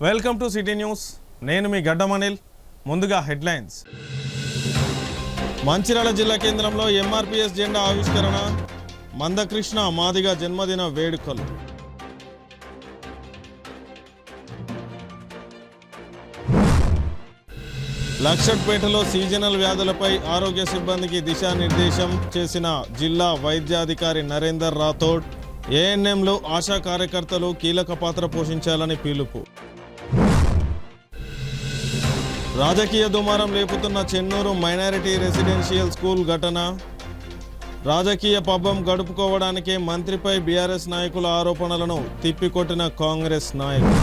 Welcome to city news. నేను మీ గడ్డం అనిల్. ముందుగా హెడ్లైన్స్. మంచిర్యాల జిల్లా కేంద్రంలో ఎంఆర్పీఎస్ జెండా ఆవిష్కరణ, మందకృష్ణ మాదిగ జన్మదిన వేడుకలు. లక్షట్పేటలో సీజనల్ వ్యాధులపై ఆరోగ్య సిబ్బందికి దిశానిర్దేశం చేసిన జిల్లా వైద్యాధికారి నరేందర్ రాథోడ్. ఏఎన్ఎంలు, ఆశా కార్యకర్తలు కీలక పాత్ర పోషించాలని పిలుపు. రాజకీయ దుమారం లేపుతున్న చెన్నూరు మైనారిటీ రెసిడెన్షియల్ స్కూల్ ఘటన. రాజకీయ పబ్బం గడుపుకోవడానికే మంత్రిపై బీఆర్ఎస్ నాయకుల ఆరోపణలను తిప్పికొట్టిన కాంగ్రెస్ నాయకులు.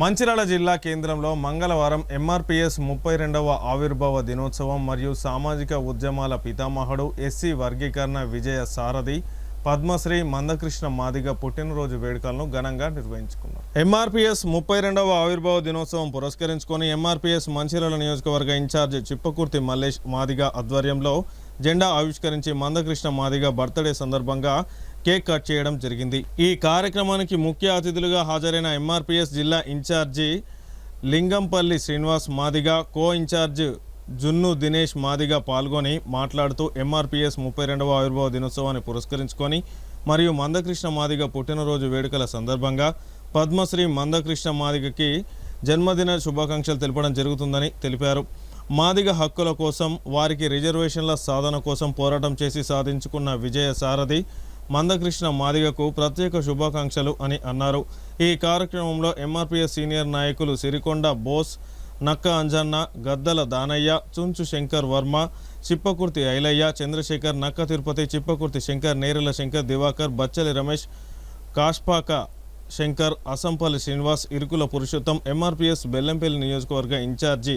మంచిర్యాల జిల్లా కేంద్రంలో మంగళవారం ఎంఆర్పీఎస్ 32వ ఆవిర్భావ దినోత్సవం మరియు సామాజిక ఉద్యమాల పితామహుడు, ఎస్సీ వర్గీకరణ విజయ సారథి పద్మశ్రీ మందకృష్ణ మాదిగ పుట్టినరోజు వేడుకలను ఘనంగా నిర్వహించుకున్నారు. ఎంఆర్పీఎస్ 32వ ఆవిర్భావ దినోత్సవం పురస్కరించుకొని ఎంఆర్పీఎస్ మంచిర్యాల నియోజకవర్గ ఇన్ఛార్జి చిప్పకుర్తి మల్లేష్ మాదిగ ఆధ్వర్యంలో జెండా ఆవిష్కరించి మందకృష్ణ మాదిగ బర్త్డే సందర్భంగా కేక్ కట్ చేయడం జరిగింది. ఈ కార్యక్రమానికి ముఖ్య అతిథులుగా హాజరైన ఎంఆర్పీఎస్ జిల్లా ఇన్ఛార్జి లింగంపల్లి శ్రీనివాస్ మాదిగ, కో ఇన్ఛార్జ్ జున్ను దినేష్ మాదిగ పాల్గొని మాట్లాడుతూ ఎంఆర్పీఎస్ 32వ ఆవిర్భావ దినోత్సవాన్ని పురస్కరించుకొని మరియు మందకృష్ణ మాదిగ పుట్టినరోజు వేడుకల సందర్భంగా పద్మశ్రీ మందకృష్ణ మాదిగకి జన్మదిన శుభాకాంక్షలు తెలపడం జరుగుతుందని తెలిపారు. మాదిగ హక్కుల కోసం, వారికి రిజర్వేషన్ల సాధన కోసం పోరాటం చేసి సాధించుకున్న విజయ సారథి మందకృష్ణ మాదిగకు ప్రత్యేక శుభాకాంక్షలు అని అన్నారు. ఈ కార్యక్రమంలో ఎంఆర్పీఎస్ సీనియర్ నాయకులు సిరికొండ బోస్, నక్క అంజన్న, గద్దల దానయ్య, చుంచు శంకర్ వర్మ, చిప్పకుర్తి ఐలయ్య, చంద్రశేఖర్, నక్క తిరుపతి, చిప్పకుర్తి శంకర్, నేరెల శంకర్, దివాకర్, బచ్చలి రమేష్, కాష్పాక శంకర్, అసంపల్లి శ్రీనివాస్, ఇరుకుల పురుషోత్తం, ఎంఆర్పీఎస్ బెల్లంపల్లి నియోజకవర్గ ఇన్ఛార్జి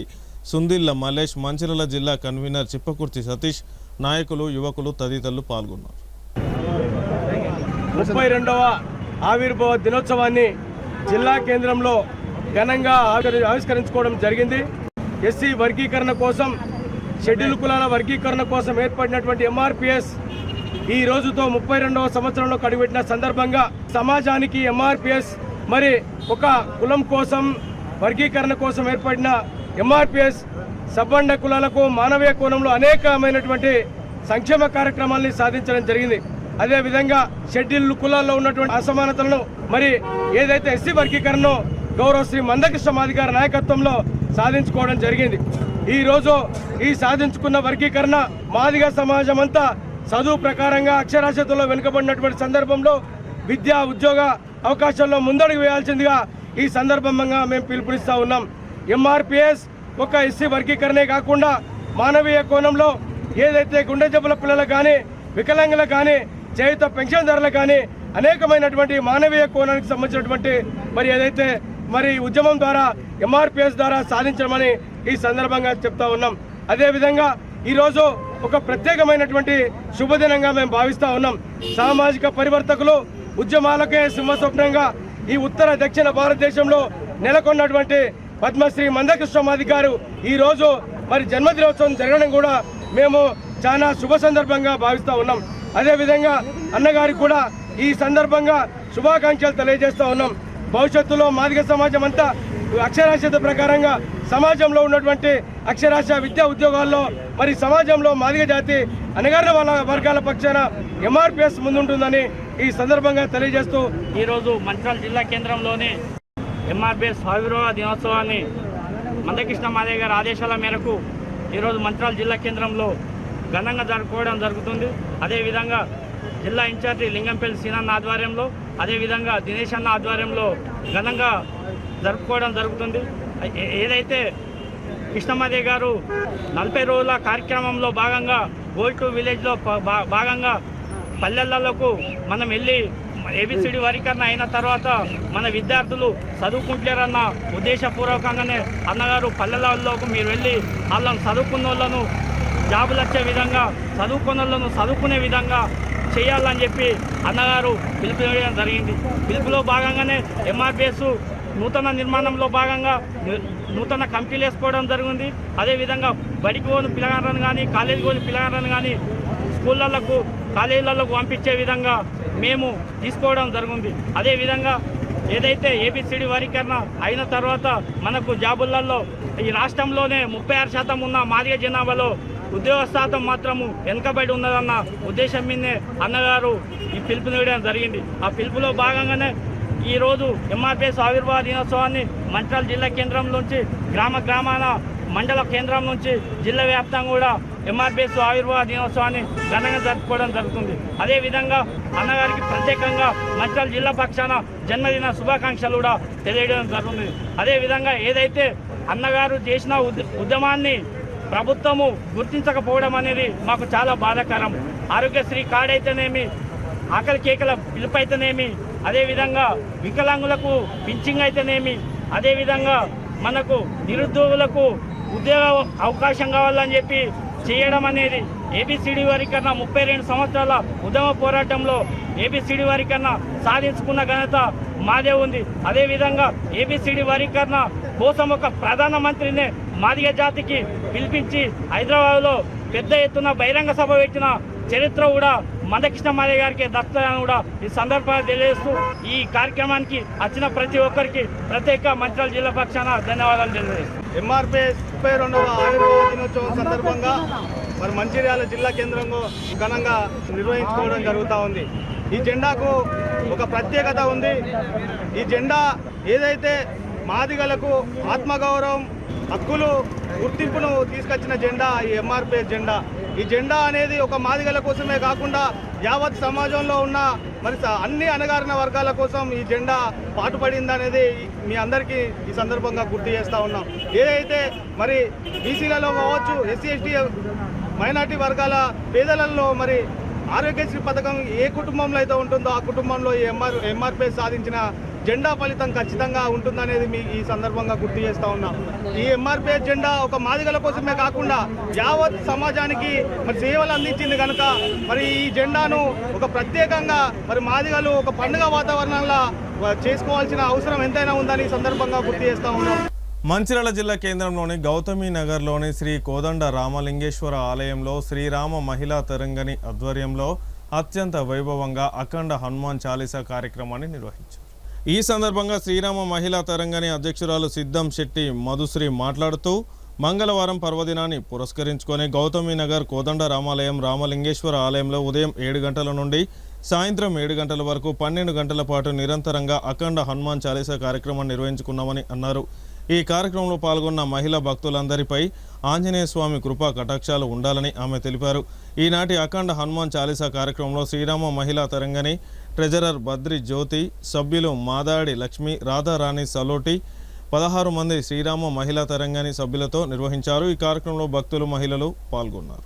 సుందిల్ల మల్లేష్, మంచిర్యాల జిల్లా కన్వీనర్ చిప్పకుర్తి సతీష్, నాయకులు, యువకులు తదితరులు పాల్గొన్నారు. 32వ ఆవిర్భావ దినోత్సవాన్ని జిల్లా కేంద్రంలో ఘనంగా ఆవిష్కరించుకోవడం జరిగింది. ఎస్సీ వర్గీకరణ కోసం, షెడ్యూల్ కులాల వర్గీకరణ కోసం ఏర్పడినటువంటి ఎంఆర్పీఎస్ ఈ రోజుతో 32వ సంవత్సరంలో అడుగుపెట్టిన సందర్భంగా సమాజానికి ఎంఆర్పీఎస్ మరి ఒక కులం కోసం, వర్గీకరణ కోసం ఏర్పడిన ఎంఆర్పీఎస్ సబ్బండ కులాలకు మానవీయ కోణంలో అనేకమైనటువంటి సంక్షేమ కార్యక్రమాల్ని సాధించడం జరిగింది. అదేవిధంగా షెడ్యూల్ కులాల్లో ఉన్నటువంటి అసమానతలను మరి ఏదైతే ఎస్సీ వర్గీకరణను గౌరవ శ్రీ మందకృష్ణ మాదిగ గారి నాయకత్వంలో సాధించుకోవడం జరిగింది. ఈరోజు ఈ సాధించుకున్న వర్గీకరణ మాదిగ సమాజం అంతా చదువు ప్రకారంగా అక్షరాస్యతలో వెనుకబడినటువంటి సందర్భంలో విద్యా ఉద్యోగ అవకాశాల్లో ముందడుగు వేయాల్సిందిగా ఈ సందర్భంగా మేము పిలుపునిస్తూ ఉన్నాం. ఎంఆర్పీఎస్ ఒక ఎస్సీ వర్గీకరణే కాకుండా మానవీయ కోణంలో ఏదైతే గుండె జబ్బుల పిల్లలకు కానీ, వికలాంగులకు కానీ, చేయుత పెన్షన్దారులకు కానీ అనేకమైనటువంటి మానవీయ కోణానికి సంబంధించినటువంటి మరి ఏదైతే మరి ఉద్యమం ద్వారా ఎంఆర్పీఎస్ ద్వారా సాధించమని ఈ సందర్భంగా చెప్తా ఉన్నాం. అదేవిధంగా ఈరోజు ఒక ప్రత్యేకమైనటువంటి శుభదినంగా మేము భావిస్తూ ఉన్నాం. సామాజిక పరివర్తకులు, ఉద్యమాలకే సింహస్వప్నంగా ఈ ఉత్తర దక్షిణ భారతదేశంలో నెలకొన్నటువంటి పద్మశ్రీ మందకృష్ణ మాదిగ గారు ఈరోజు మరి జన్మదినోత్సవం జరగడం కూడా మేము చాలా శుభ సందర్భంగా భావిస్తూ ఉన్నాం. అదేవిధంగా అన్నగారికి కూడా ఈ సందర్భంగా శుభాకాంక్షలు తెలియజేస్తూ ఉన్నాం. భవిష్యత్తులో మాదిగ సమాజం అంతా అక్షరాస్యత ప్రకారంగా సమాజంలో ఉన్నటువంటి అక్షరాస్య విద్యా ఉద్యోగాల్లో మరి సమాజంలో మాదిగ జాతి అణగారిన వర్గాల పక్షాన ఎంఆర్పీఎస్ ముందుంటుందని ఈ సందర్భంగా తెలియజేస్తూ ఈరోజు మంచిర్యాల జిల్లా కేంద్రంలోని ఎంఆర్పీఎస్ ఆవిర్భావ దినోత్సవాన్ని మందకృష్ణ మాదిగ గారి ఆదేశాల మేరకు ఈరోజు మంచిర్యాల జిల్లా కేంద్రంలో ఘనంగా జరుపుకోవడం జరుగుతుంది. అదేవిధంగా జిల్లా ఇన్ఛార్జి లింగంపల్లి శ్రీనాథ్ ఆధ్వర్యంలో, అదేవిధంగా దినేష్ అన్న ఆధ్వర్యంలో ఘనంగా జరుపుకోవడం జరుగుతుంది. ఏదైతే కృష్ణమాదిగ గారు 40 రోజుల కార్యక్రమంలో భాగంగా గోల్ టు విలేజ్లో భాగంగా పల్లెలకు మనం వెళ్ళి ఏబిసిడి వర్గీకరణ అయిన తర్వాత మన విద్యార్థులు చదువుకుంటారన్న ఉద్దేశపూర్వకంగానే అన్నగారు పల్లెలకు మీరు వెళ్ళి వాళ్ళను చదువుకున్న వాళ్ళను జాబులు వచ్చే విధంగా, చదువుకున్న వాళ్ళను చదువుకునే విధంగా చేయాలని చెప్పి అన్నగారు పిలుపు వేయడం జరిగింది. పిలుపులో భాగంగానే ఎంఆర్పీఎస్ నూతన నిర్మాణంలో భాగంగా నూతన కంపెనీలు వేసుకోవడం జరిగింది. అదేవిధంగా బడికి పోని పిల్లగాళ్ళను కానీ, కాలేజీకి పోని పిల్లగాళ్ళను కానీ స్కూళ్ళకు, కాలేజీలకు పంపించే విధంగా మేము తీసుకోవడం జరిగింది. అదేవిధంగా ఏదైతే ఏబిసిడి వర్గీకరణ అయిన తర్వాత మనకు జాబులలో ఈ రాష్ట్రంలోనే 36% ఉన్న మాదిగ జనాభాలో ఉద్యోగ శాతం మాత్రము వెనుకబడి ఉన్నదన్న ఉద్దేశం మీదనే అన్నగారు ఈ పిలుపునివ్వడం జరిగింది. ఆ పిలుపులో భాగంగానే ఈరోజు ఎంఆర్పిఎస్ ఆవిర్భావ దినోత్సవాన్ని మంచిర్యాల జిల్లా కేంద్రం నుంచి గ్రామాన మండల కేంద్రం నుంచి జిల్లా వ్యాప్తంగా కూడా ఎంఆర్పిఎస్ ఆవిర్భావ దినోత్సవాన్ని ఘనంగా జరుపుకోవడం జరుగుతుంది. అదేవిధంగా అన్నగారికి ప్రత్యేకంగా మంచిర్యాల జిల్లా పక్షాన జన్మదిన శుభాకాంక్షలు కూడా తెలియడం జరుగుతుంది. అదేవిధంగా ఏదైతే అన్నగారు చేసిన ఉద్యమాన్ని ప్రభుత్వము గుర్తించకపోవడం అనేది మాకు చాలా బాధాకరం. ఆరోగ్యశ్రీ కార్డు అయితేనేమి, ఆకలి కేకల పిలుపు అయితేనేమి, అదేవిధంగా వికలాంగులకు పింఛింగ్ అయితేనేమి, అదేవిధంగా మనకు నిరుద్యోగులకు ఉద్యోగ అవకాశం కావాలని చెప్పి చేయడం అనేది ఏబిసిడి వర్గీకరణ 32 సంవత్సరాల ఉద్యమ పోరాటంలో ఏబిసిడి వర్గీకరణ సాధించుకున్న ఘనత మాదే ఉంది. అదేవిధంగా ఏబిసిడి వర్గీకరణ కోసం ఒక ప్రధానమంత్రిని మాదిగ జాతికి పిలిపించి హైదరాబాద్లో పెద్ద ఎత్తున బహిరంగ సభ పెట్టిన చరిత్ర కూడా మందకృష్ణ మాదిగ గారికి దక్కుతుందని కూడా ఈ సందర్భంగా తెలియజేస్తూ ఈ కార్యక్రమానికి వచ్చిన ప్రతి ఒక్కరికి ప్రత్యేక మంచిర్యాల జిల్లా పక్షాన ధన్యవాదాలు తెలియజేస్తాం. ఎంఆర్పిఎస్ 32వ ఆవిర్భావ దినోత్సవం సందర్భంగా మరి మంచిర్యాల జిల్లా కేంద్రంలో ఘనంగా నిర్వహించుకోవడం జరుగుతూ ఉంది. ఈ జెండాకు ఒక ప్రత్యేకత ఉంది. ఈ జెండా ఏదైతే మాదిగలకు ఆత్మగౌరవం, హక్కులు, గుర్తింపును తీసుకొచ్చిన జెండా ఈ ఎంఆర్పిఎస్ జెండా. ఈ జెండా అనేది ఒక మాదిగల కోసమే కాకుండా యావత్ సమాజంలో ఉన్న మరి అన్ని అణగారిన వర్గాల కోసం ఈ జెండా పాటుపడింది అనేది మీ అందరికీ ఈ సందర్భంగా గుర్తు చేస్తూ ఉన్నాం. ఏదైతే మరి బీసీలలో కావచ్చు, ఎస్సీ ఎస్టీ మైనార్టీ వర్గాల పేదలలో మరి ఆరోగ్యశ్రీ పథకం ఏ కుటుంబంలో అయితే ఉంటుందో ఆ కుటుంబంలో ఈ ఎంఆర్పిఎస్ సాధించిన జెండా ఫలితం ఖచ్చితంగా ఉంటుందనేది మీ ఈ సందర్భంగా గుర్తు చేస్తూ ఉన్నాం. ఈ ఎంఆర్పిఎస్ జెండా ఒక మాదిగల కోసమే కాకుండా యావత్ సమాజానికి మరి సేవలు అందించింది కనుక మరి ఈ జెండాను ఒక ప్రత్యేకంగా మరి మాదిగలు ఒక పండుగ వాతావరణంలో చేసుకోవాల్సిన అవసరం ఎంతైనా ఉందని ఈ సందర్భంగా గుర్తు చేస్తూ ఉన్నాం. మంచిర్యాల జిల్లా కేంద్రంలోని గౌతమి నగర్లోని శ్రీ కోదండ రామలింగేశ్వర ఆలయంలో శ్రీరామ మహిళా తరంగని ఆధ్వర్యంలో అత్యంత వైభవంగా అఖండ హనుమాన్ చాలీసా కార్యక్రమాన్ని నిర్వహించారు. ఈ సందర్భంగా శ్రీరామ మహిళా తరంగని అధ్యక్షురాలు సిద్ధం శెట్టి మధుశ్రీ మాట్లాడుతూ మంగళవారం పర్వదినాన్ని పురస్కరించుకొని గౌతమి నగర్ కోదండ రామాలయం రామలింగేశ్వర ఆలయంలో ఉదయం 7 గంటల నుండి సాయంత్రం 7 గంటల వరకు 12 గంటల పాటు నిరంతరంగా అఖండ హనుమాన్ చాలీసా కార్యక్రమం నిర్వహించుకున్నామని అన్నారు. ఈ కార్యక్రమంలో పాల్గొన్న మహిళా భక్తులందరిపై ఆంజనేయ స్వామి కృపా కటాక్షాలు ఉండాలని ఆమె తెలిపారు. ఈనాటి అఖండ హనుమాన్ చాలీసా కార్యక్రమంలో శ్రీరామ మహిళా తరంగని ట్రెజరర్ బద్రి జ్యోతి, సభ్యులు మాదాడి లక్ష్మి, రాధారాణి సలోటి 16 మంది శ్రీరామ మహిళా తరంగని సభ్యులతో నిర్వహించారు. ఈ కార్యక్రమంలో భక్తులు, మహిళలు పాల్గొన్నారు.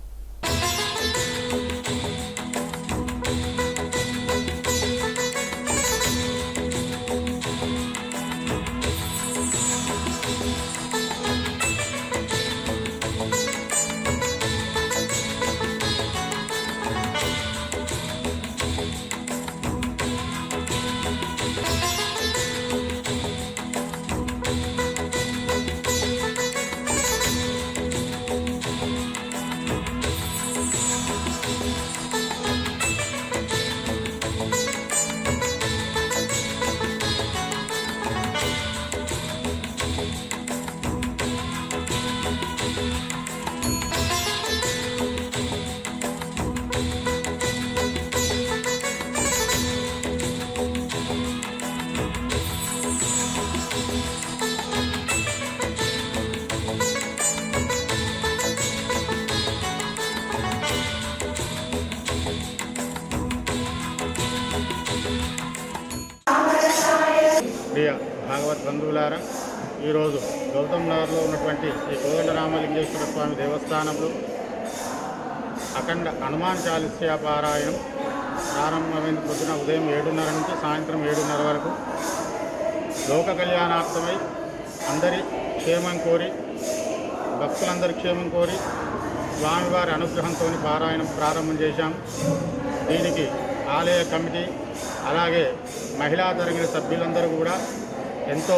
ప్రియ భాగవత్ బంధువులారా, ఈరోజు గౌతమ్ నగర్లో ఉన్నటువంటి శ్రీ కోదండ రామలింగేశ్వర స్వామి దేవస్థానంలో అఖండ హనుమాన్ చాలీసా పారాయణం ప్రారంభమైన పొద్దున ఉదయం 7:30 నుంచి సాయంత్రం 7:30 వరకు లోక కళ్యాణార్థమై అందరి క్షేమం కోరి, భక్తులందరి క్షేమం కోరి స్వామివారి అనుగ్రహంతో పారాయణం ప్రారంభం చేశాం. దీనికి ఆలయ కమిటీ అలాగే మహిళా తరగతి సభ్యులందరూ కూడా ఎంతో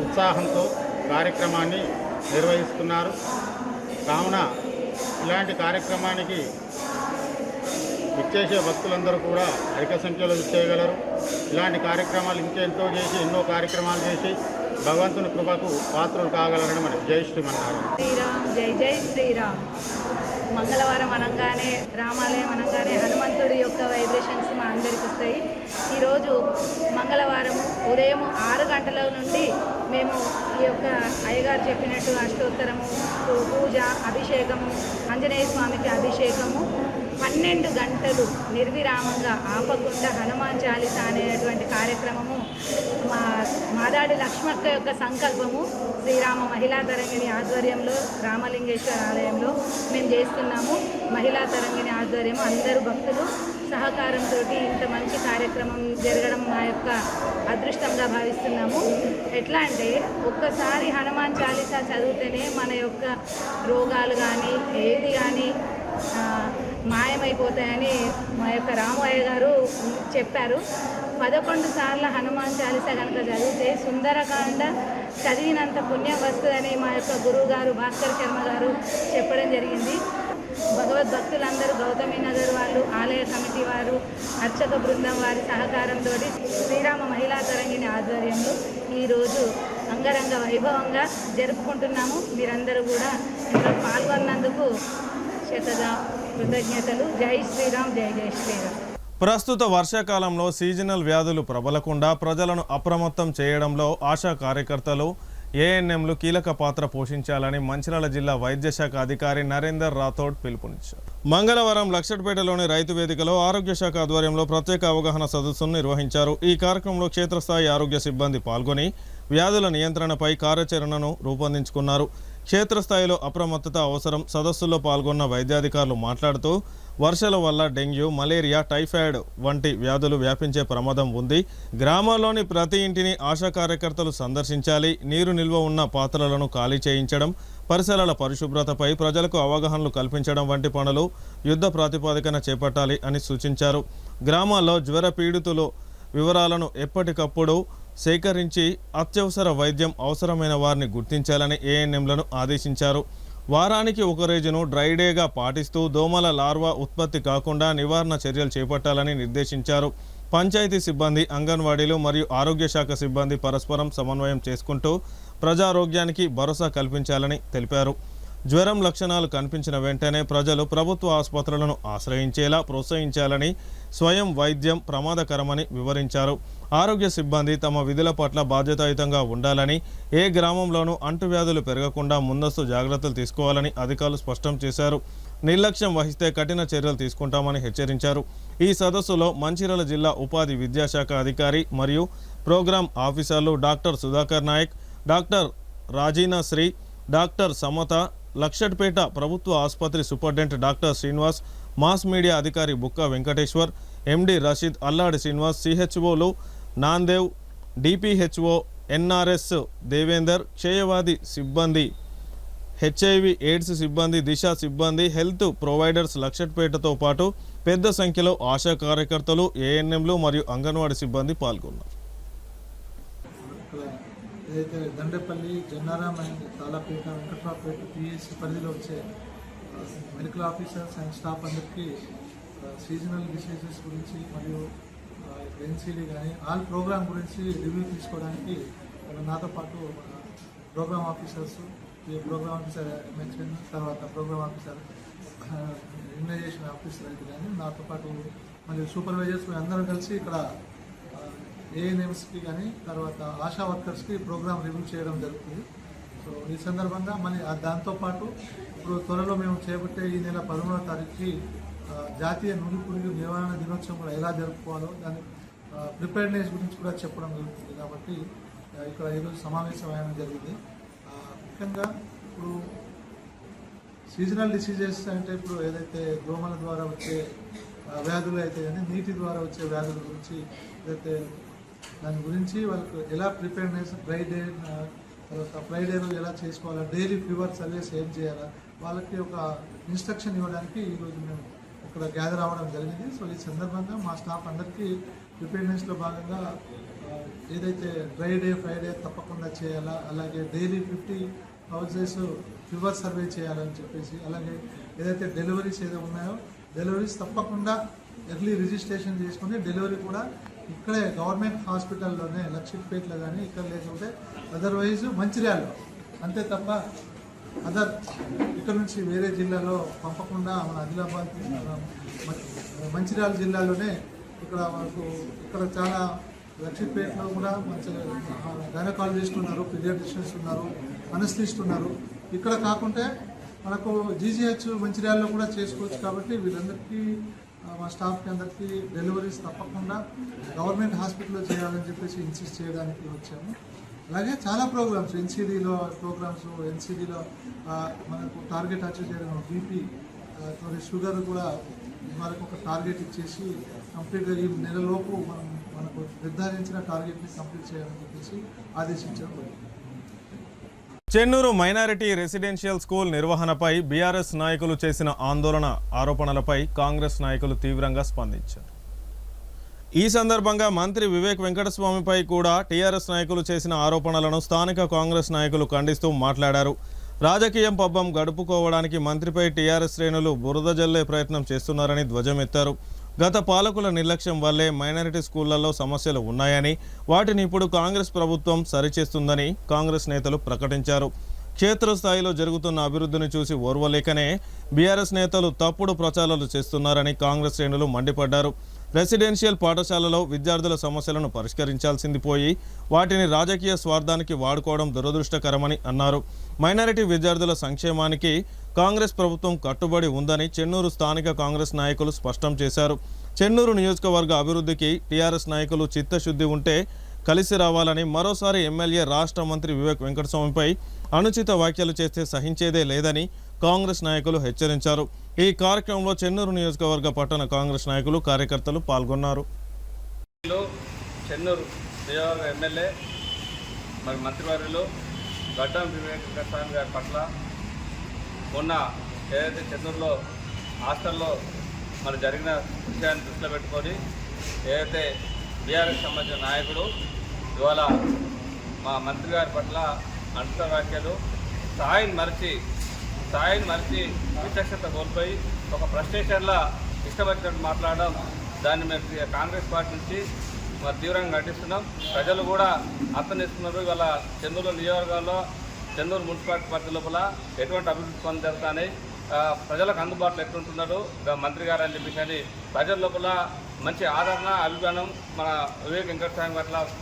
ఉత్సాహంతో కార్యక్రమాన్ని నిర్వహిస్తున్నారు. కావున ఇలాంటి కార్యక్రమానికి విచ్చేసే భక్తులందరూ కూడా అధిక సంఖ్యలో విచ్చేయగలరు. ఇలాంటి కార్యక్రమాలు ఇంకెంతో చేసి ఎన్నో కార్యక్రమాలు చేసి భగవంతుని కృపకు పాత్రలు కాగలరని మనకి జై శ్రీమన్నారాయణ. శ్రీరామ్ జై జై శ్రీరామ్. మంగళవారం అనగానే రామాలయం అనగానే హనుమంతుడి యొక్క వైబ్రేషన్స్ మా అందరికి వస్తాయి. ఈరోజు మంగళవారం ఉదయం 6 గంటల నుండి మేము ఈ యొక్క అయ్యగారు చెప్పినట్టు అష్టోత్తరము, పూజ, అభిషేకము, ఆంజనేయ స్వామికి అభిషేకము 12 గంటలు నిర్విరామంగా ఆపకుండా హనుమాన్ చాలీస అనేటువంటి కార్యక్రమము మాదాడి లక్ష్మక్క యొక్క సంకల్పము శ్రీరామ మహిళా తరంగిణి ఆధ్వర్యంలో రామలింగేశ్వర ఆలయంలో మేము చేస్తున్నాము. మహిళా తరంగిణి ఆధ్వర్యం అందరూ భక్తులు సహకారంతో ఇంత మంచి కార్యక్రమం జరగడం మా యొక్క అదృష్టంగా భావిస్తున్నాము. ఎట్లా అంటే ఒక్కసారి హనుమాన్ చాలీసా చదివితేనే మన యొక్క రోగాలు కానీ ఏది కానీ మాయమైపోతాయని మా యొక్క రామయ్య గారు చెప్పారు. 11 సార్లు హనుమాన్ చాలీసా కనుక చదివితే సుందరకాండ చదివినంత పుణ్యం వస్తుందని మా యొక్క గురువు గారు భాస్కర్ శర్మ గారు చెప్పడం జరిగింది. భగవద్భక్తులందరూ గౌతమి నగర్ వాళ్ళు, ఆలయ కమిటీ వారు, అర్చక బృందం వారి సహకారంతో శ్రీరామ మహిళా తరంగిణి ఆధ్వర్యంలో ఈరోజు అంగరంగ వైభవంగా జరుపుకుంటున్నాము. మీరందరూ కూడా ఇందులో పాల్గొన్నందుకు శతదా కృతజ్ఞతలు. జై శ్రీరామ్, జై జై శ్రీరామ్. ప్రస్తుత వర్షాకాలంలో సీజనల్ వ్యాధులు ప్రబలకుండా ప్రజలను అప్రమత్తం చేయడంలో ఆశా కార్యకర్తలు, ఏఎన్ఎంలు కీలక పాత్ర పోషించాలని మంచిర్యాల జిల్లా వైద్య శాఖ అధికారి నరేందర్ రాథోడ్ పిలుపునిచ్చారు. మంగళవారం లక్షట్పేటలోని రైతు వేదికలో ఆరోగ్య శాఖ ఆధ్వర్యంలో ప్రత్యేక అవగాహన సదస్సును నిర్వహించారు. ఈ కార్యక్రమంలో క్షేత్రస్థాయి ఆరోగ్య సిబ్బంది పాల్గొని వ్యాధుల నియంత్రణపై కార్యాచరణను రూపొందించుకున్నారు. క్షేత్రస్థాయిలో అప్రమత్తత అవసరం. సదస్సులో పాల్గొన్న వైద్యాధికారులు మాట్లాడుతూ వర్షాల వల్ల డెంగ్యూ, మలేరియా, టైఫాయిడ్ వంటి వ్యాధులు వ్యాపించే ప్రమాదం ఉంది. గ్రామాల్లోని ప్రతి ఇంటిని ఆశా కార్యకర్తలు సందర్శించాలి. నీరు నిల్వ ఉన్న పాత్రలను ఖాళీ చేయించడం, పరిసరాల పరిశుభ్రతపై ప్రజలకు అవగాహనలు కల్పించడం వంటి పనులు యుద్ధ ప్రాతిపదికన చేపట్టాలి అని సూచించారు. గ్రామాల్లో జ్వర పీడితులు వివరాలను ఎప్పటికప్పుడు సేకరించి అత్యవసర వైద్యం అవసరమైన వారిని గుర్తించాలని ఏఎన్ఎంలను ఆదేశించారు. వారానికి ఒక రోజును డ్రై డేగా పాటిస్తూ దోమల లార్వా ఉత్పత్తి కాకుండా నివారణ చర్యలు చేపట్టాలని నిర్దేశించారు. పంచాయతీ సిబ్బంది, అంగన్వాడీలు మరియు ఆరోగ్య శాఖ సిబ్బంది పరస్పరం సమన్వయం చేసుకుంటూ ప్రజారోగ్యానికి భరోసా కల్పించాలని తెలిపారు. జ్వరం లక్షణాలు కనిపించిన వెంటనే ప్రజలు ప్రభుత్వ ఆసుపత్రులను ఆశ్రయించేలా ప్రోత్సహించాలని, స్వయం వైద్యం ప్రమాదకరమని వివరించారు. ఆరోగ్య సిబ్బంది తమ విధుల పట్ల బాధ్యతాయుతంగా ఉండాలని, ఏ గ్రామంలోనూ అంటువ్యాధులు పెరగకుండా ముందస్తు జాగ్రత్తలు తీసుకోవాలని అధికారులు స్పష్టం చేశారు. నిర్లక్ష్యం వహిస్తే కఠిన చర్యలు తీసుకుంటామని హెచ్చరించారు. ఈ సదస్సులో మంచిర్యాల జిల్లా ఉపాధి విద్యాశాఖ అధికారి మరియు ప్రోగ్రాం ఆఫీసర్లు doctor Sudhakar Nayak, doctor Rajeena Sri, doctor Samata, Luxettipet ప్రభుత్వ ఆసుపత్రి superintendent doctor Srinivas, mass media అధికారి బుక్క వెంకటేశ్వర్, ఎండి రషీద్, అల్లాడి శ్రీనివాస్, సిహెచ్ఓలు నాందేవ్, డిపిహెచ్ఓ ఎన్ఆర్ఎస్ దేవేందర్, క్షయవాది సిబ్బంది, హెచ్ఐవి ఎయిడ్స్ సిబ్బంది, దిశ సిబ్బంది, హెల్త్ ప్రొవైడర్స్ లక్షట్పేటతో పాటు పెద్ద సంఖ్యలో ఆశా కార్యకర్తలు, ఏఎన్ఎంలు మరియు అంగన్వాడీ సిబ్బంది పాల్గొన్నారు. ఏదైతే దండేపల్లి, జన్నారాం అండ్ తాళాపేట, వెంకట్రావుపేట పిఎస్సి పరిధిలో వచ్చే మెడికల్ ఆఫీసర్స్ అండ్ స్టాఫ్ అందరికీ సీజనల్ డిసీజెస్ గురించి మరియు ఎన్సీడీ కానీ ఆల్ ప్రోగ్రామ్ గురించి రివ్యూ తీసుకోవడానికి నాతో పాటు programme officers, programme officer mention, తర్వాత ప్రోగ్రామ్ ఆఫీసర్, ఇమ్యునైజేషన్ ఆఫీసర్ అయితే కానీ నాతో పాటు మరియు సూపర్వైజర్స్ అందరం కలిసి ఇక్కడ ఏఎన్ఎంస్కి కానీ తర్వాత ఆశా వర్కర్స్కి ప్రోగ్రామ్ రివ్యూ చేయడం జరుగుతుంది. సో ఈ సందర్భంగా మరి దాంతోపాటు ఇప్పుడు త్వరలో మేము చేపట్టే ఈ నెల 13వ తారీఖుకి జాతీయ నులి పురుగు నివారణ దినోత్సవం కూడా ఎలా జరుపుకోవాలో దాని ప్రిపేర్నెస్ గురించి కూడా చెప్పడం జరుగుతుంది. కాబట్టి ఇక్కడ ఈరోజు సమావేశం అయ్యడం జరిగింది. ముఖ్యంగా ఇప్పుడు సీజనల్ డిసీజెస్ అంటే ఇప్పుడు ఏదైతే దోమల ద్వారా వచ్చే వ్యాధులు అయితే కానీ నీటి ద్వారా వచ్చే వ్యాధుల గురించి ఏదైతే దాని గురించి వాళ్ళకు ఎలా ప్రిపేర్నెస్, డ్రై డే, తర్వాత ఫ్రై డేలో ఎలా చేసుకోవాలా, డైలీ ఫీవర్ సర్వీస్ ఏం చేయాలా, వాళ్ళకి ఒక ఇన్స్ట్రక్షన్ ఇవ్వడానికి ఈరోజు మేము ఇక్కడ గ్యాదర్ అవ్వడం జరిగింది. సో ఈ సందర్భంగా మా స్టాఫ్ అందరికీ ప్రిపేర్నెస్లో భాగంగా ఏదైతే డ్రై డే, ఫ్రై డే తప్పకుండా చేయాలా, అలాగే డైలీ 50 హౌసెస్ ఫీవర్ సర్వే చేయాలని చెప్పేసి, అలాగే ఏదైతే డెలివరీస్ ఏదో ఉన్నాయో డెలివరీస్ తప్పకుండా ఎర్లీ రిజిస్ట్రేషన్ చేసుకుని డెలివరీ కూడా ఇక్కడే గవర్నమెంట్ హాస్పిటల్లోనే లక్షిత్పేటలో కానీ ఇక్కడ లేకుంటే అదర్వైజ్ మంచిర్యాలలో, అంతే తప్ప ఇక్కడ నుంచి వేరే జిల్లాలో పంపకుండా మన ఆదిలాబాద్ మంచిర్యాల జిల్లాలోనే ఇక్కడ చాలా లక్షిత్పేటలో కూడా మంచి గైనకాలజిస్ట్ ఉన్నారు, పీడియాట్రిషియన్స్ ఉన్నారు, అనస్థిస్ట్ ఉన్నారు. ఇక్కడ కాకుంటే మనకు జీజీహెచ్ మంచిర్యాలలో కూడా చేసుకోవచ్చు. కాబట్టి వీళ్ళందరికీ మా స్టాఫ్కి అందరికీ డెలివరీస్ తప్పకుండా గవర్నమెంట్ హాస్పిటల్లో చేయాలని చెప్పేసి ఇన్సిస్ట్ చేయడానికి వచ్చాము. అలాగే చాలా ప్రోగ్రామ్స్ ఎన్సీడీలో మనకు టార్గెట్ అచీవ్ చేయడం, బీపీ షుగర్ కూడా మనకు ఒక టార్గెట్ ఇచ్చేసి కంప్లీట్గా ఈ నెలలోపు మనకు నిర్ధారించిన టార్గెట్ని కంప్లీట్ చేయాలని చెప్పేసి ఆదేశించడం జరిగింది. చెన్నూరు మైనారిటీ రెసిడెన్షియల్ స్కూల్ నిర్వహణపై బీఆర్ఎస్ నాయకులు చేసిన ఆందోళన ఆరోపణలపై కాంగ్రెస్ నాయకులు తీవ్రంగా స్పందించారు. ఈ సందర్భంగా మంత్రి వివేక్ వెంకటస్వామిపై కూడా టీఆర్ఎస్ నాయకులు చేసిన ఆరోపణలను స్థానిక కాంగ్రెస్ నాయకులు ఖండిస్తూ మాట్లాడారు. రాజకీయం పబ్బం గడుపుకోవడానికి మంత్రిపై టీఆర్ఎస్ శ్రేణులు బురద జల్లే ప్రయత్నం చేస్తున్నారని ధ్వజమెత్తారు. గత పాలకుల నిర్లక్ష్యం వల్లే మైనారిటీ స్కూళ్లలో సమస్యలు ఉన్నాయని, వాటిని ఇప్పుడు కాంగ్రెస్ ప్రభుత్వం సరిచేస్తుందని కాంగ్రెస్ నేతలు ప్రకటించారు. క్షేత్రస్థాయిలో జరుగుతున్న అభివృద్ధిని చూసి ఓర్వలేకనే బీఆర్ఎస్ నేతలు తప్పుడు ప్రచారాలు చేస్తున్నారని కాంగ్రెస్ శ్రేణులు మండిపడ్డారు. రెసిడెన్షియల్ పాఠశాలలో విద్యార్థుల సమస్యలను పరిష్కరించాల్సింది పోయి వాటిని రాజకీయ స్వార్థానికి వాడుకోవడం దురదృష్టకరమని అన్నారు. మైనారిటీ విద్యార్థుల సంక్షేమానికి కాంగ్రెస్ ప్రభుత్వం కట్టుబడి ఉందని చెన్నూరు స్థానిక కాంగ్రెస్ నాయకులు స్పష్టం చేశారు. చెన్నూరు నియోజకవర్గ అభివృద్ధికి టీఆర్ఎస్ నాయకులు చిత్తశుద్ధి ఉంటే కలిసి రావాలని, మరోసారి ఎమ్మెల్యే రాష్ట్ర మంత్రి వివేక్ వెంకటస్వామిపై అనుచిత వ్యాఖ్యలు చేస్తే సహించేదే లేదని కాంగ్రెస్ నాయకులు హెచ్చరించారు. ఈ కార్యక్రమంలో చెన్నూరు నియోజకవర్గ పట్టణ కాంగ్రెస్ నాయకులు, కార్యకర్తలు పాల్గొన్నారు. చెన్నూరు నియోజకవర్గ ఎమ్మెల్యే మరి మంత్రివర్యులు గడ్డం వివేక్ వెంకటస్వామి గారి పట్ల మొన్న ఏదైతే చెన్నూరులో హాస్టల్లో మరి జరిగిన విషయాన్ని దృష్టిలో పెట్టుకొని ఏదైతే బీఆర్ఎస్ సంబంధించిన నాయకుడు ఇవాళ మా మంత్రి గారి పట్ల అనుచిత వ్యాఖ్యలు, స్థాయిని మరిచి విచక్షత కోల్పోయి ఒక ఫ్రస్ట్రేషన్లా ఇష్టం వచ్చినట్టు మాట్లాడడం, దాన్ని మేము కాంగ్రెస్ పార్టీ నుంచి మరి తీవ్రంగా ఖండిస్తున్నాం. ప్రజలు కూడా అర్థనిస్తున్నారు. ఇవాళ చెన్నూరు నియోజకవర్గాల్లో చెన్నూరు మున్సిపాలిటీ పరిధి లోపల ఎటువంటి అభివృద్ధి పనులు జరుగుతాయి, ప్రజలకు అందుబాటులో ఎట్లుంటున్నారు మంత్రి గారు అని చెప్పేసి ప్రజల లోపల మంచి ఆదరణ, అభిమానం మన వివేక్ వెంకటస్వామి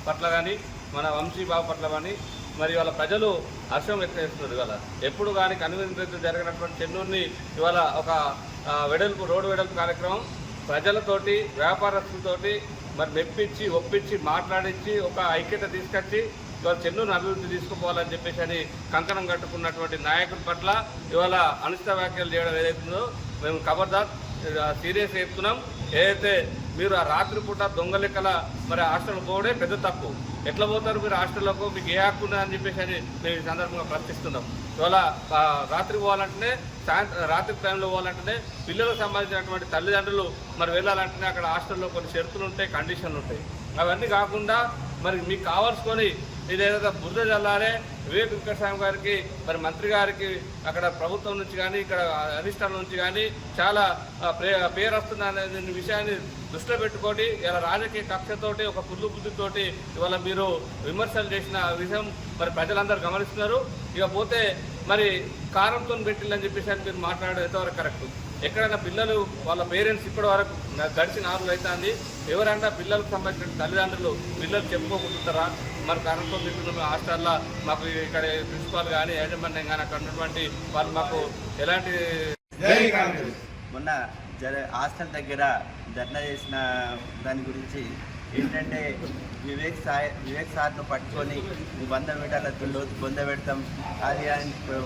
పట్ల కానీ మన వంశీబాబు పట్ల కానీ మరి ఇవాళ ప్రజలు హర్షం వ్యక్తం చేస్తున్నారు. ఇవాళ ఎప్పుడు కానీ కన్వీనర్ జరిగినటువంటి చెన్నూరుని ఇవాళ ఒక రోడ్డు వెడల్పు కార్యక్రమం ప్రజలతోటి, వ్యాపారస్తులతోటి మరి మెప్పించి, ఒప్పించి, మాట్లాడించి ఒక ఐక్యత తీసుకొచ్చి ఇవాళ చెన్నూరుని అభివృద్ధి తీసుకుపోవాలని చెప్పేసి అని కంకణం కట్టుకున్నటువంటి నాయకుల పట్ల ఇవాళ అనుచిత వ్యాఖ్యలు చేయడం ఏదైతుందో మేము ఖబర్దార్ సీరియస్ చెప్తున్నాం. ఏదైతే మీరు ఆ రాత్రిపూట దొంగ లెక్కల మరి హాస్టల్ పోవడే పెద్ద తప్పు. ఎట్లా పోతారు మీరు హాస్టల్లోకి, మీకు ఏ హక్కు ఉందా అని చెప్పేసి అని మేము ఈ సందర్భంగా ప్రశ్నిస్తున్నాం. ఇవాళ రాత్రి పోవాలంటేనే, రాత్రి టైంలో పోవాలంటేనే, పిల్లలకు సంబంధించినటువంటి తల్లిదండ్రులు మరి వెళ్ళాలంటేనే అక్కడ హాస్టల్లో కొన్ని షరతులు ఉంటాయి, కండిషన్లు ఉంటాయి. అవన్నీ కాకుండా మరి మీకు కావాల్సుకొని ఇదేదో బురద జల్లారే వివేక్ వెంకటస్వామి గారికి మరి మంత్రి గారికి అక్కడ ప్రభుత్వం నుంచి కానీ ఇక్కడ అధిష్టానం నుంచి కానీ చాలా పేరు వస్తున్న విషయాన్ని దృష్టిలో పెట్టుకొని ఇలా రాజకీయ కక్షతోటి ఒక పుల్లు బుద్ధితోటి ఇవాళ మీరు విమర్శలు చేసిన విషయం మరి ప్రజలందరూ గమనిస్తున్నారు. ఇకపోతే మరి కారంతో పెట్టిల్లని చెప్పేసి అని మీరు మాట్లాడేది ఎంతవరకు కరెక్ట్? ఎక్కడైనా పిల్లలు వాళ్ళ పేరెంట్స్ ఇప్పటి వరకు గడిచిన 6 రోజులు అవుతుంది, ఎవరైనా పిల్లలకు సంబంధించిన తల్లిదండ్రులు పిల్లలు చెప్పుకోకుంటుంటారా? మరి కారణంతో పెట్టుకున్న హాస్టల్లో మాకు ఇక్కడ ప్రిన్సిపాల్ కానీ యాజమాన్యం కానీ అక్కడ ఉన్నటువంటి వాళ్ళు మాకు ఎలాంటి మొన్న హాస్టల్ దగ్గర ధర్నా చేసిన దాని గురించి ఏంటంటే వివేక్ సార్ను పట్టుకొని 100 మీటర్ల బొంద పెడతాం అది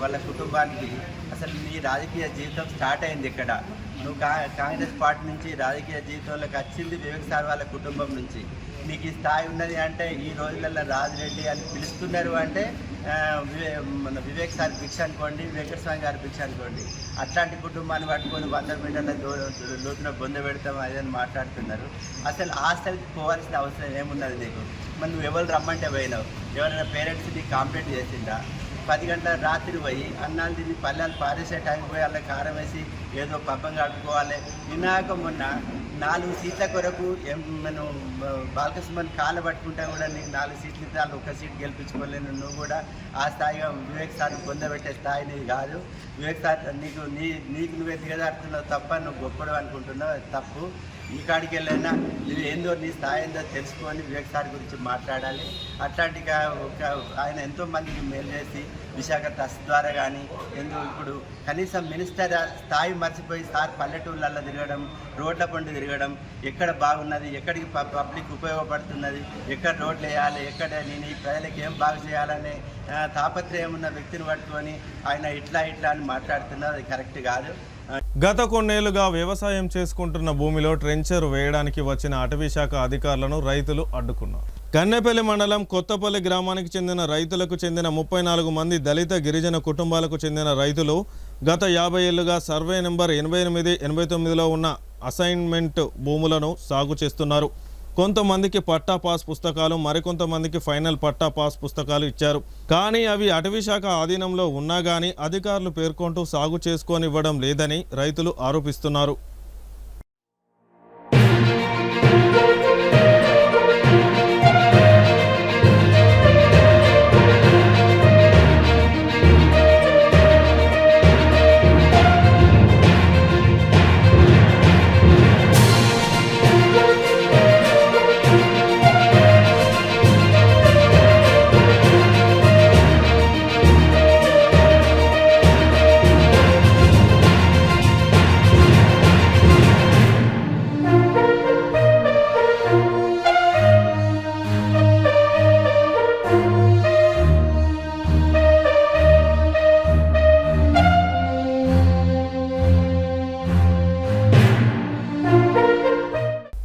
వాళ్ళ కుటుంబానికి. అసలు నీ రాజకీయ జీవితం స్టార్ట్ అయింది ఇక్కడ. నువ్వు కాంగ్రెస్ పార్టీ నుంచి రాజకీయ జీవితంలోకి వచ్చింది వివేక్ సార్ వాళ్ళ కుటుంబం నుంచి. నీకు ఈ స్థాయి ఉన్నది అంటే ఈ రోజులలో రాజిరెడ్డి అని పిలుస్తున్నారు అంటే మన వివేక్ సార్ భిక్ష అనుకోండి, వెంకటస్వామి గారి భిక్ష అనుకోండి. అట్లాంటి కుటుంబాన్ని పట్టుకొని 100 మీటర్ల లోతున బొంద పెడతాం అదని మాట్లాడుతున్నారు. అసలు హాస్టల్కి పోవాల్సిన అవసరం ఏమున్నది నీకు? మరి నువ్వు ఎవరు రమ్మంటే పోయినావు? ఎవరైనా పేరెంట్స్ నీకు కంప్లైంట్ చేసిందా? 10 గంటల రాత్రి పోయి అన్నాలు తిని పల్లెలు పారేసే టైంకి పోయి అలా కారం వేసి ఏదో పబ్బం కట్టుకోవాలి. వినాక మొన్న 4 సీట్ల కొరకు మనం బాలకృష్ణ కాళ్ళ పట్టుకుంటా కూడా నీకు 4 సీట్లు ఇస్తే వాళ్ళు 1 సీట్ గెలిపించుకోలేను. నువ్వు కూడా ఆ స్థాయిగా వివేక్ సార్ని పొందబెట్టే స్థాయి నీది కాదు. వివేక్ సార్ నీకు నువ్వే దిగజారుతున్నావు తప్ప, నువ్వు గొప్పడు అనుకుంటున్నావు, అది తప్పు. ఈ కాడికి వెళ్ళైనా నువ్వు ఏందో నీ స్థాయి ఏందో తెలుసుకొని వివేక్ సార్ గురించి మాట్లాడాలి. అట్లాంటి ఆయన ఎంతోమందికి మేలు చేసి విశాఖ ట్రస్ట్ ద్వారా కానీ ఇప్పుడు కనీసం మినిస్టర్ స్థాయి మర్చిపోయి సార్ పల్లెటూళ్ళల్లో తిరగడం, రోడ్ల పండు తిరగడం, ఎక్కడ బాగున్నది, ఎక్కడికి పబ్లిక్ ఉపయోగపడుతున్నది, ఎక్కడ రోడ్లు వేయాలి, ఎక్కడ నేను ఈ ప్రజలకు ఏం బాగు చేయాలనే తాపత్రయం ఉన్న వ్యక్తిని పట్టుకొని ఆయన ఇట్లా అని మాట్లాడుతున్నారు. అది కరెక్ట్ కాదు. గత కొన్నేళ్లుగా వ్యవసాయం చేసుకుంటున్న భూమిలో ట్రెంచర్ వేయడానికి వచ్చిన అటవీశాఖ అధికారులను రైతులు అడ్డుకున్నారు. కన్నెపల్లి మండలం కొత్తపల్లి గ్రామానికి చెందిన రైతులకు చెందిన 34 మంది దళిత గిరిజన కుటుంబాలకు చెందిన రైతులు గత 50 ఏళ్లుగా సర్వే నెంబర్ 88, 89లో ఉన్న అసైన్మెంట్ భూములను సాగు చేస్తున్నారు. కొంతమందికి పట్టా పాస్ పుస్తకాలు, మరికొంతమందికి ఫైనల్ పట్టా పాస్ పుస్తకాలు ఇచ్చారు. కానీ అవి అటవీశాఖ ఆధీనంలో ఉన్నా కానీ అధికారులు పేర్కొంటూ సాగు చేసుకోనివ్వడం లేదని రైతులు ఆరోపిస్తున్నారు.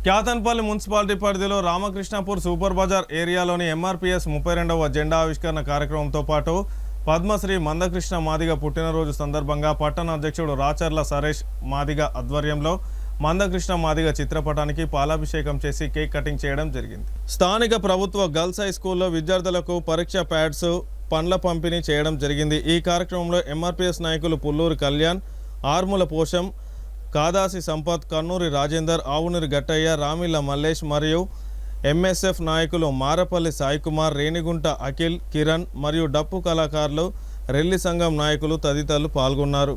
క్యాతన్పల్లి మున్సిపాలిటీ పరిధిలో రామకృష్ణాపూర్ సూపర్ బజార్ ఏరియాలోని ఎంఆర్పీఎస్ 32వ జెండా ఆవిష్కరణ కార్యక్రమంతో పాటు పద్మశ్రీ మందకృష్ణ మాదిగ పుట్టినరోజు సందర్భంగా పట్టణ అధ్యక్షుడు రాచర్ల సరేష్ మాదిగ ఆధ్వర్యంలో మందకృష్ణ మాదిగ చిత్రపటానికి పాలాభిషేకం చేసి కేక్ కటింగ్ చేయడం జరిగింది. స్థానిక ప్రభుత్వ గర్ల్స్ హై స్కూల్లో విద్యార్థులకు పరీక్ష ప్యాడ్స్, పండ్ల పంపిణీ చేయడం జరిగింది. ఈ కార్యక్రమంలో ఎంఆర్పీఎస్ నాయకులు పుల్లూరు కళ్యాణ్, ఆర్ముల పోషం, కాదాసి సంపత్, కన్నూరి రాజేందర్, ఆవునూరి గట్టయ్య, రామిళ్ళ మల్లేష్ మరియు ఎంఎస్ఎఫ్ నాయకులు మారపల్లి సాయికుమార్, రేణిగుంట అఖిల్, కిరణ్ మరియు డప్పు కళాకారులు, రెల్లి సంఘం నాయకులు తదితరులు పాల్గొన్నారు.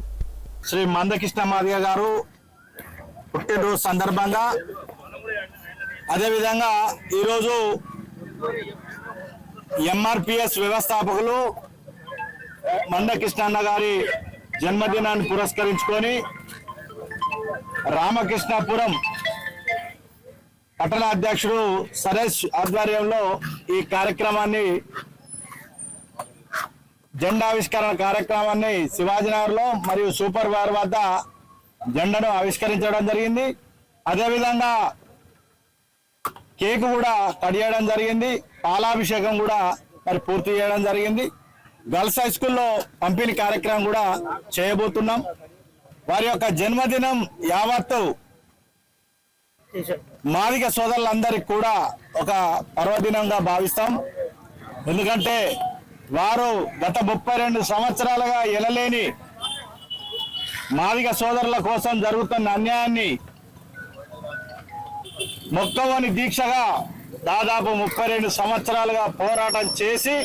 శ్రీ మందకృష్ణ మాదిగ గారు పుట్టినరోజు సందర్భంగా అదేవిధంగా ఈరోజు ఎంఆర్పిఎస్ వ్యవస్థాపకులు మందకృష్ణ గారి జన్మదినాన్ని పురస్కరించుకొని రామకృష్ణాపురం పట్టణ అధ్యక్షుడు సరేష్ ఆధ్వర్యంలో ఈ కార్యక్రమాన్ని, జెండావిష్కరణ కార్యక్రమాన్ని శివాజీనగర్లో మరియు సూపర్ బార్ వద్ద జెండాను ఆవిష్కరించడం జరిగింది. అదేవిధంగా కేక్ కూడా కట్ చేయడం జరిగింది. పాలాభిషేకం కూడా మరి పూర్తి చేయడం జరిగింది. గర్ల్స్ హై స్కూల్లో పంపిణీ కార్యక్రమం కూడా చేయబోతున్నాం. వారి యొక్క జన్మదినం యావత్తు మాదిగ సోదరులందరికీ కూడా ఒక పర్వదినంగా భావిస్తాం. ఎందుకంటే వారు గత 32 సంవత్సరాలుగా ఎనలేని మాదిగ సోదరుల కోసం జరుగుతున్న అన్యాయాన్ని మొక్కవని దీక్షగా దాదాపు 32 సంవత్సరాలుగా పోరాటం చేసి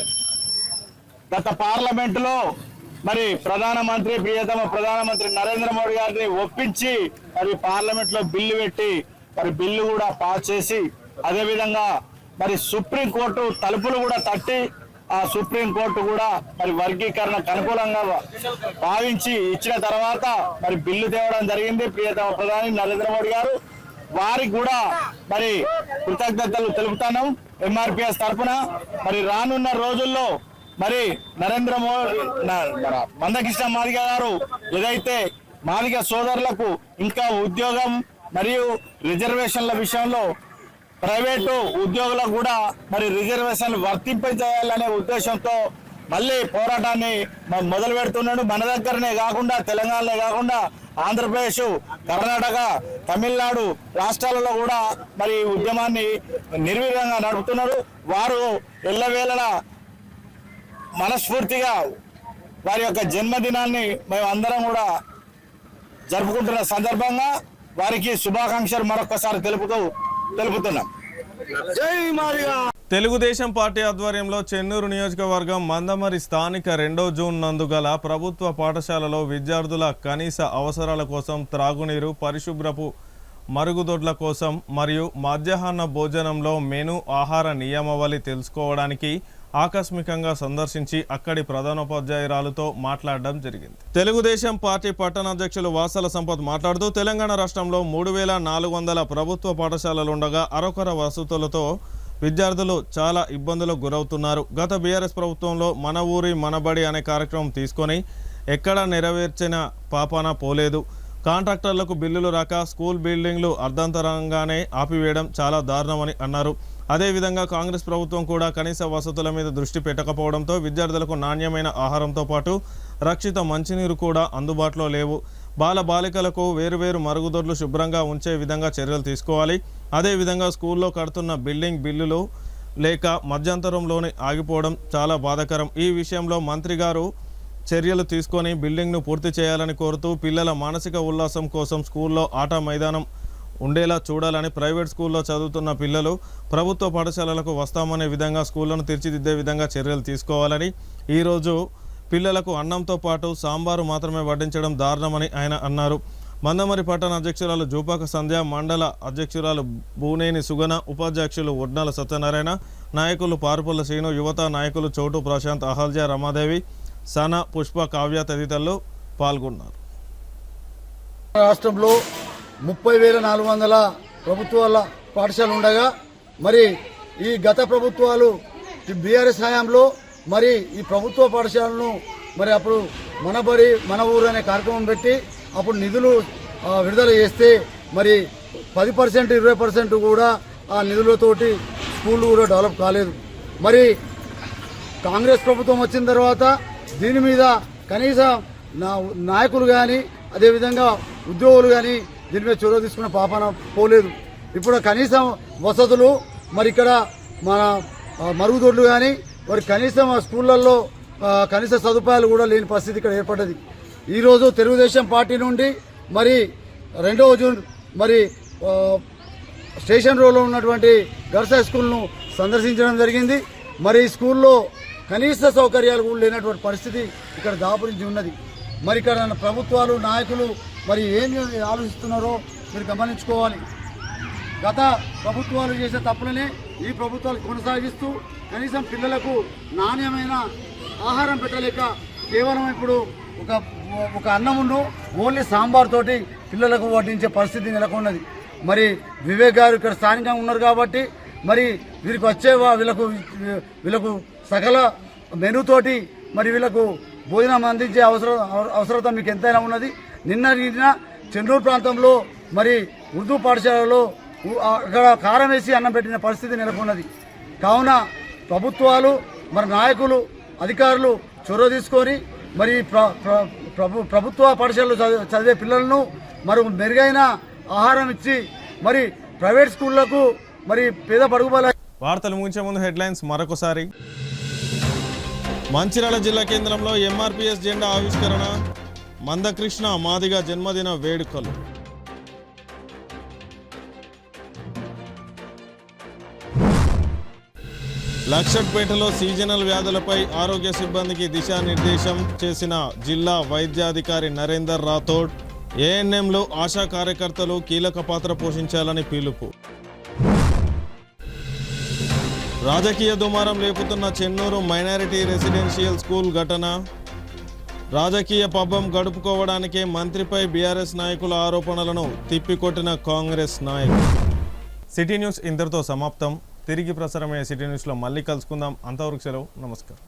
గత పార్లమెంటులో మరి ప్రధానమంత్రి, ప్రియతమ ప్రధానమంత్రి నరేంద్ర మోడీ గారిని ఒప్పించి మరి పార్లమెంట్లో బిల్లు పెట్టి మరి బిల్లు కూడా పాస్ చేసి, అదేవిధంగా మరి సుప్రీంకోర్టు తలుపులు కూడా తట్టి ఆ సుప్రీంకోర్టు కూడా మరి వర్గీకరణకు అనుకూలంగా భావించి ఇచ్చిన తర్వాత మరి బిల్లు తేవడం జరిగింది ప్రియతమ ప్రధాని నరేంద్ర మోడీ గారు. వారికి కూడా మరి కృతజ్ఞతలు తెలుపుతాను ఎంఆర్పిఎస్ తరఫున. మరి రానున్న రోజుల్లో మరి నరేంద్ర మోడీ, మందకృష్ణ మాదిగ గారు ఏదైతే మాదిగ సోదరులకు ఇంకా ఉద్యోగం మరియు రిజర్వేషన్ల విషయంలో ప్రైవేటు ఉద్యోగులకు కూడా మరి రిజర్వేషన్లు వర్తింపజేయాలనే ఉద్దేశంతో మళ్ళీ పోరాటాన్ని మొదలు పెడుతున్నాడు. మన దగ్గరనే కాకుండా, తెలంగాణలో కాకుండా ఆంధ్రప్రదేశ్, కర్ణాటక, తమిళనాడు రాష్ట్రాలలో కూడా మరి ఉద్యమాన్ని నిర్వీర్యంగా నడుపుతున్నారు. వారు ఎల్లవేళలా మనస్ఫూర్తిగా వారి యొక్క జన్మదినాన్ని మేము అందరం కూడా జరుపుకుంటున్న సందర్భంగా వారికి శుభాకాంక్షలు మరొకసారి తెలుపుతున్నాం. జై మాదిగ. తెలుగుదేశం పార్టీ ఆధ్వర్యంలో చెన్నూరు నియోజకవర్గం మందమరి స్థానిక 2 జూన్ నందు గల ప్రభుత్వ పాఠశాలలో విద్యార్థుల కనీస అవసరాల కోసం త్రాగునీరు, పరిశుభ్రపు మరుగుదొడ్ల కోసం మరియు మధ్యాహ్న భోజనంలో మెను ఆహార నియమావళి తెలుసుకోవడానికి ఆకస్మికంగా సందర్శించి అక్కడి ప్రధానోపాధ్యాయురాలతో మాట్లాడడం జరిగింది. తెలుగుదేశం పార్టీ పట్టణాధ్యక్షులు వాసల సంపత్ మాట్లాడుతూ తెలంగాణ రాష్ట్రంలో 3400 ప్రభుత్వ పాఠశాలలు ఉండగా అరకొర వసతులతో విద్యార్థులు చాలా ఇబ్బందులకు గురవుతున్నారు. గత బీఆర్ఎస్ ప్రభుత్వంలో మన ఊరి మనబడి అనే కార్యక్రమం తీసుకొని ఎక్కడా నెరవేర్చిన పాపాన పోలేదు. కాంట్రాక్టర్లకు బిల్లులు రాక స్కూల్ బిల్డింగ్లు అర్ధాంతరంగానే ఆపివేయడం చాలా దారుణమని అన్నారు. అదేవిధంగా కాంగ్రెస్ ప్రభుత్వం కూడా కనీస వసతుల మీద దృష్టి పెట్టకపోవడంతో విద్యార్థులకు నాణ్యమైన ఆహారంతో పాటు రక్షిత మంచినీరు కూడా అందుబాటులో లేవు. బాలికలకు వేరువేరు మరుగుదొడ్లు శుభ్రంగా ఉంచే విధంగా చర్యలు తీసుకోవాలి. అదేవిధంగా స్కూల్లో కడుతున్న బిల్డింగ్ బిల్లులు లేక మధ్యంతరంలోనే ఆగిపోవడం చాలా బాధాకరం. ఈ విషయంలో మంత్రి గారు చర్యలు తీసుకొని బిల్డింగ్ను పూర్తి చేయాలని కోరుతూ పిల్లల మానసిక ఉల్లాసం కోసం స్కూల్లో ఆట మైదానం ఉండేలా చూడాలని, ప్రైవేట్ స్కూల్లో చదువుతున్న పిల్లలు ప్రభుత్వ పాఠశాలలకు వస్తామనే విధంగా స్కూళ్లను తీర్చిదిద్దే విధంగా చర్యలు తీసుకోవాలని, ఈరోజు పిల్లలకు అన్నంతో పాటు సాంబారు మాత్రమే వడ్డించడం దారుణమని ఆయన అన్నారు. మందమరి పట్టణ అధ్యక్షురాలు జూపాక సంధ్య, మండల అధ్యక్షురాలు బూనేని సుగన, ఉపాధ్యక్షులు ఒడ్నాల సత్యనారాయణ, నాయకులు పారుపల్ల శ్రీను, యువత నాయకులు చోటు ప్రశాంత్, అహల్జా, రమాదేవి, సన, పుష్ప, కావ్య తదితరులు పాల్గొన్నారు. రాష్ట్రంలో 30,400 ప్రభుత్వాల పాఠశాలలు ఉండగా మరి ఈ గత ప్రభుత్వాలు బీఆర్ఎస్ హయాంలో మరి ఈ ప్రభుత్వ పాఠశాలను మరి అప్పుడు మనబడి మన ఊరు అనే కార్యక్రమం పెట్టి అప్పుడు నిధులు విడుదల చేస్తే మరి 10% 20% కూడా ఆ నిధులతోటి స్కూళ్ళు కూడా డెవలప్ కాలేదు. మరి కాంగ్రెస్ ప్రభుత్వం వచ్చిన తర్వాత దీని మీద కనీసం నాయకులు కానీ అదేవిధంగా ఉద్యోగులు కానీ దీని మీద చొరవ తీసుకున్న పాపన పోలేదు. ఇప్పుడు కనీసం వసతులు మరి ఇక్కడ మన మరుగుదొడ్లు కానీ మరి కనీసం స్కూళ్ళల్లో కనీస సదుపాయాలు కూడా లేని పరిస్థితి ఇక్కడ ఏర్పడ్డది. ఈరోజు తెలుగుదేశం పార్టీ నుండి మరి 2వ జూన్ మరి స్టేషన్ రోడ్లో ఉన్నటువంటి గర్ల్స్ హై స్కూల్ను సందర్శించడం జరిగింది. మరి ఈ స్కూల్లో కనీస సౌకర్యాలు కూడా లేనటువంటి పరిస్థితి ఇక్కడ దాపురించి ఉన్నది. మరి ఇక్కడ ప్రభుత్వాలు నాయకులు మరి ఏం ఆలోచిస్తున్నారో మీరు గమనించుకోవాలి. గత ప్రభుత్వాలు చేసే తప్పులనే ఈ ప్రభుత్వాలు కొనసాగిస్తూ కనీసం పిల్లలకు నాణ్యమైన ఆహారం పెట్టలేక కేవలం ఇప్పుడు ఒక అన్నమును ఓన్లీ సాంబార్ తోటి పిల్లలకు వడ్డించే పరిస్థితి నెలకొన్నది. మరి వివేక్ గారు ఇక్కడ స్థానికంగా ఉన్నారు కాబట్టి మరి వీరికి వచ్చే వీళ్ళకు సకల మెనూతోటి మరి వీళ్ళకు భోజనం అందించే అవసరత మీకు ఎంతైనా ఉన్నది. నిన్న చెన్నూరు ప్రాంతంలో మరి ఉర్దూ పాఠశాలలో అక్కడ కారం వేసి అన్నం పెట్టిన పరిస్థితి నెలకొన్నది. కావున ప్రభుత్వాలు మరి నాయకులు అధికారులు చొరవ తీసుకొని మరి ప్రభుత్వ పాఠశాలలో చదివే పిల్లలను మరి మెరుగైన ఆహారం ఇచ్చి మరి ప్రైవేట్ స్కూళ్లకు మరి పేద బడుగుబల. వార్తలు ముగించే ముందు హెడ్లైన్స్ మరొకసారి. మంచిర్యాల జిల్లా కేంద్రంలో ఎంఆర్పీఎస్ జెండా ఆవిష్కరణ, మందకృష్ణ మాదిగ జన్మదిన వేడుకలు. లక్షట్పేటలో సీజనల్ వ్యాధులపై ఆరోగ్య సిబ్బందికి దిశానిర్దేశం చేసిన జిల్లా వైద్యాధికారి నరేందర్ రాథోడ్. ఏఎన్ఎంలు ఆశా కార్యకర్తలు కీలక పాత్ర పోషించాలని పిలుపు. రాజకీయ దుమారం లేపుతున్న చెన్నూరు మైనారిటీ రెసిడెన్షియల్ స్కూల్ ఘటన. రాజకీయ పబ్బం గడుపుకోవడానికే మంత్రిపై బీఆర్ఎస్ నాయకుల ఆరోపణలను తిప్పికొట్టిన కాంగ్రెస్ నాయకులు. సిటీ న్యూస్ ఇంతటితో సమాప్తం. తిరిగి ప్రసారమయ్యే సిటీ న్యూస్లో మళ్ళీ కలుసుకుందాం. అంతవరకు సెలవు. నమస్కారం.